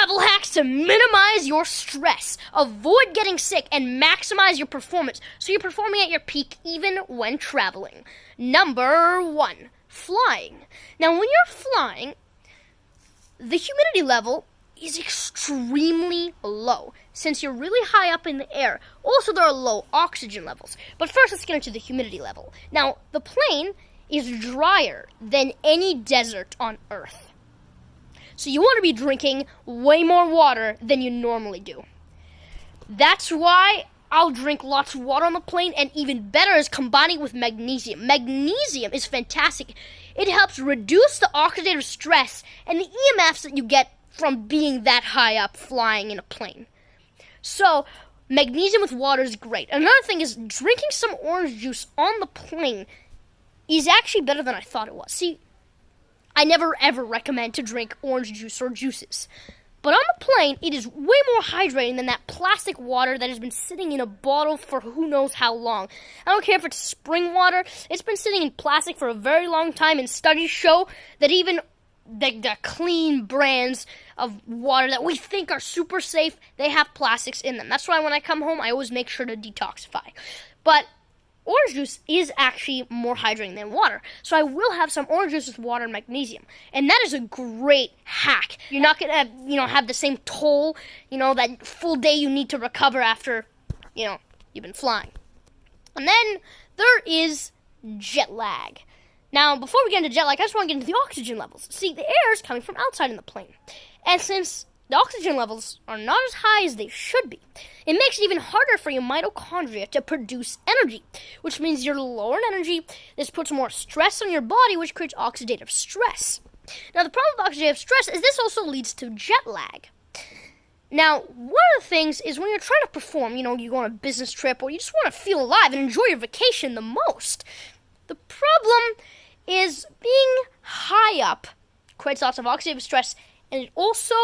travel hacks to minimize your stress, avoid getting sick, and maximize your performance so you're performing at your peak even when traveling. Number 1, flying. Now, when you're flying, the humidity level is extremely low since you're really high up in the air. Also, there are low oxygen levels. But first, let's get into the humidity level. Now, the plane is drier than any desert on Earth. So you want to be drinking way more water than you normally do. That's why I'll drink lots of water on the plane, and even better is combining it with magnesium. Magnesium is fantastic. It helps reduce the oxidative stress and the EMFs that you get from being that high up flying in a plane. So magnesium with water is great. Another thing is drinking some orange juice on the plane is actually better than I thought it was. See, I never ever recommend to drink orange juice or juices. But on the plane, it is way more hydrating than that plastic water that has been sitting in a bottle for who knows how long. I don't care if it's spring water. It's been sitting in plastic for a very long time, and studies show that even the clean brands of water that we think are super safe, they have plastics in them. That's why when I come home, I always make sure to detoxify. But orange juice is actually more hydrating than water. So I will have some orange juice with water and magnesium. And that is a great hack. You're not going to, have the same toll, that full day you need to recover after, you've been flying. And then there is jet lag. Now, before we get into jet lag, I just want to get into the oxygen levels. See, the air is coming from outside in the plane. And since the oxygen levels are not as high as they should be, it makes it even harder for your mitochondria to produce energy, which means you're lower in energy. This puts more stress on your body, which creates oxidative stress. Now, the problem with oxidative stress is this also leads to jet lag. Now, one of the things is when you're trying to perform, you go on a business trip or you just want to feel alive and enjoy your vacation the most. The problem is being high up creates lots of oxidative stress, and it also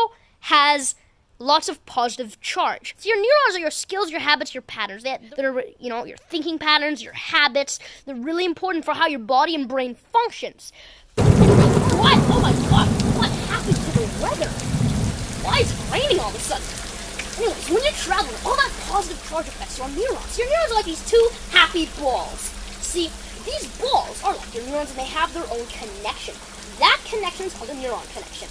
has lots of positive charge. So your neurons are your skills, your habits, your patterns. They're your thinking patterns, your habits. They're really important for how your body and brain functions. What? Oh my God! What happened to the weather? Why is it raining all of a sudden? Anyways, when you're traveling, all that positive charge affects your neurons. Your neurons are like these two happy balls. See, these balls are like your neurons, and they have their own connection. That connection is called a neuron connection.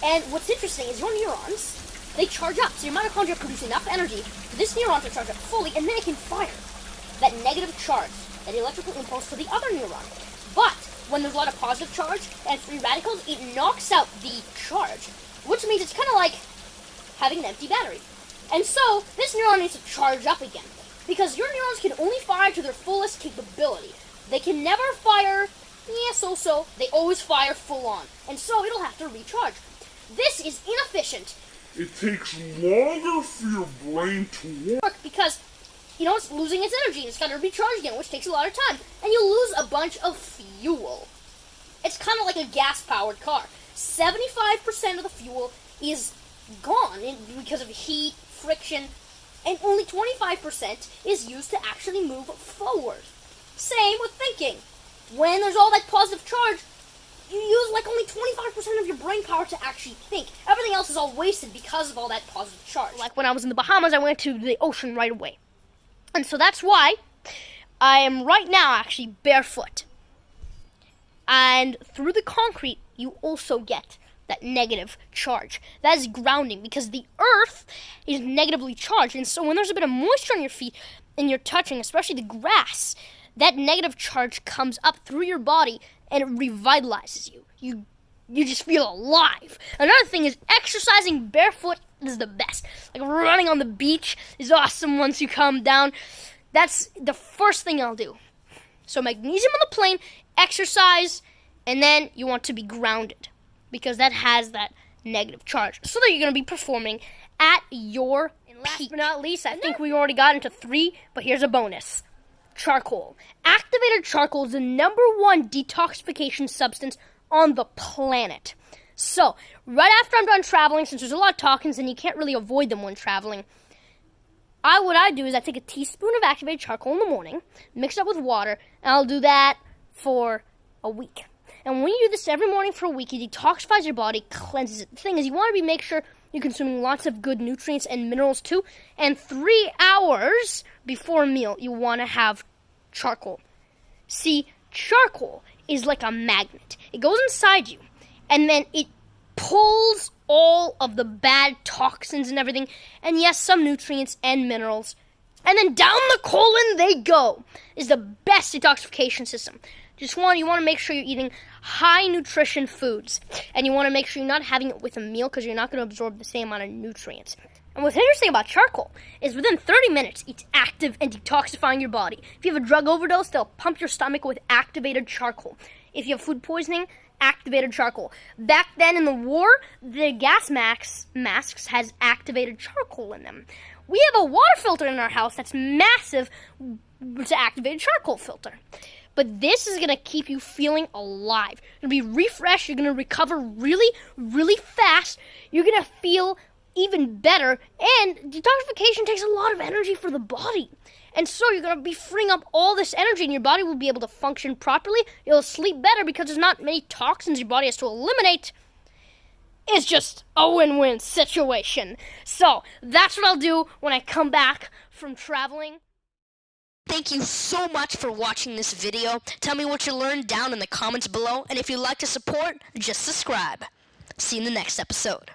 And what's interesting is your neurons, they charge up. So your mitochondria produce enough energy for this neuron to charge up fully, and then it can fire that negative charge, that electrical impulse to the other neuron. But when there's a lot of positive charge and free radicals, it knocks out the charge, which means it's kind of like having an empty battery. And so this neuron needs to charge up again, because your neurons can only fire to their fullest capability. They can never fire, so. They always fire full on. And so it'll have to recharge. This is inefficient. It takes longer for your brain to work because, it's losing its energy and it's got to recharge again, which takes a lot of time. And you lose a bunch of fuel. It's kind of like a gas-powered car. 75% of the fuel is gone because of heat, friction, and only 25% is used to actually move forward. Same with thinking. When there's all that positive charge, you use like only 25% of your brain power to actually think. Everything else is all wasted because of all that positive charge. Like when I was in the Bahamas, I went to the ocean right away. And so that's why I am right now actually barefoot. And through the concrete, you also get that negative charge. That is grounding because the earth is negatively charged. And so when there's a bit of moisture on your feet and you're touching, especially the grass, that negative charge comes up through your body and it revitalizes you. You just feel alive. Another thing is exercising barefoot is the best. Like running on the beach is awesome once you calm down. That's the first thing I'll do. So magnesium on the plane, exercise, and then you want to be grounded because that has that negative charge. So that you're going to be performing at your peak. Last but not least, I think we already got into 3, but here's a bonus. Charcoal. Activated charcoal is the #1 detoxification substance on the planet. So, right after I'm done traveling, since there's a lot of toxins and you can't really avoid them when traveling, what I do is I take a teaspoon of activated charcoal in the morning, mix it up with water, and I'll do that for a week. And when you do this every morning for a week, it detoxifies your body, cleanses it. The thing is, you want to make sure You're consuming lots of good nutrients and minerals too. And 3 hours before a meal, you want to have charcoal. See, charcoal is like a magnet. It goes inside you, and then it pulls all of the bad toxins and everything, and yes, some nutrients and minerals. And then down the colon they go. Is the best detoxification system. You want to make sure you're eating high nutrition foods, and you want to make sure you're not having it with a meal because you're not going to absorb the same amount of nutrients. And what's interesting about charcoal is within 30 minutes, it's active and detoxifying your body. If you have a drug overdose, they'll pump your stomach with activated charcoal. If you have food poisoning, activated charcoal. Back then in the war, the gas masks has activated charcoal in them. We have a water filter in our house that's massive. It's an activated charcoal filter. But this is going to keep you feeling alive. You're going to be refreshed. You're going to recover really, really fast. You're going to feel even better. And detoxification takes a lot of energy for the body. And so you're going to be freeing up all this energy, and your body will be able to function properly. You'll sleep better because there's not many toxins your body has to eliminate. It's just a win-win situation. So that's what I'll do when I come back from traveling. Thank you so much for watching this video. Tell me what you learned down in the comments below. And if you'd like to support, just subscribe. See you in the next episode.